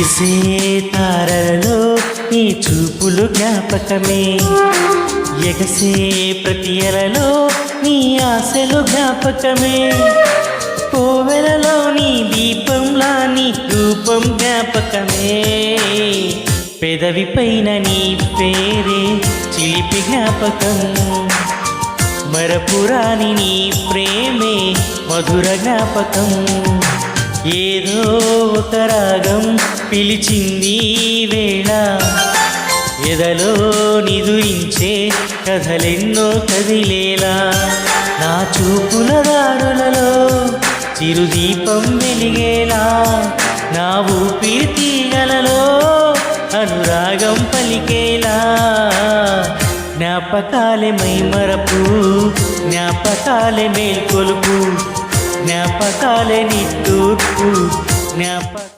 మెరిసే తారలలో నీ చూపులు జ్ఞాపకమే, ఎగసే ప్రతి అలలో నీ ఆశలు జ్ఞాపకమే, కోవెలలో నీ దీపంలా నీ రూపం జ్ఞాపకమే, పెదవి పైన నీ పేరే చిలిపి జ్ఞాపకం, మరపురాని నీ ప్రేమే మధుర జ్ఞాపకం. ఏదో ఒక రాగం పిలిచింది వేళ, ఎదలో నిదురించే కథలెన్నో కదిలేలా, నా చూపుల దారులలో చిరుదీపం వెలిగేలా, నా ఊపిరి తీగలలో అనురాగం పలికేలా, జ్ఞాపకాలే మైమరపు, జ్ఞాపకాలే మేల్కొలుపు, జ్ఞాపకాలే నిట్టూర్పు, జ్ఞాపక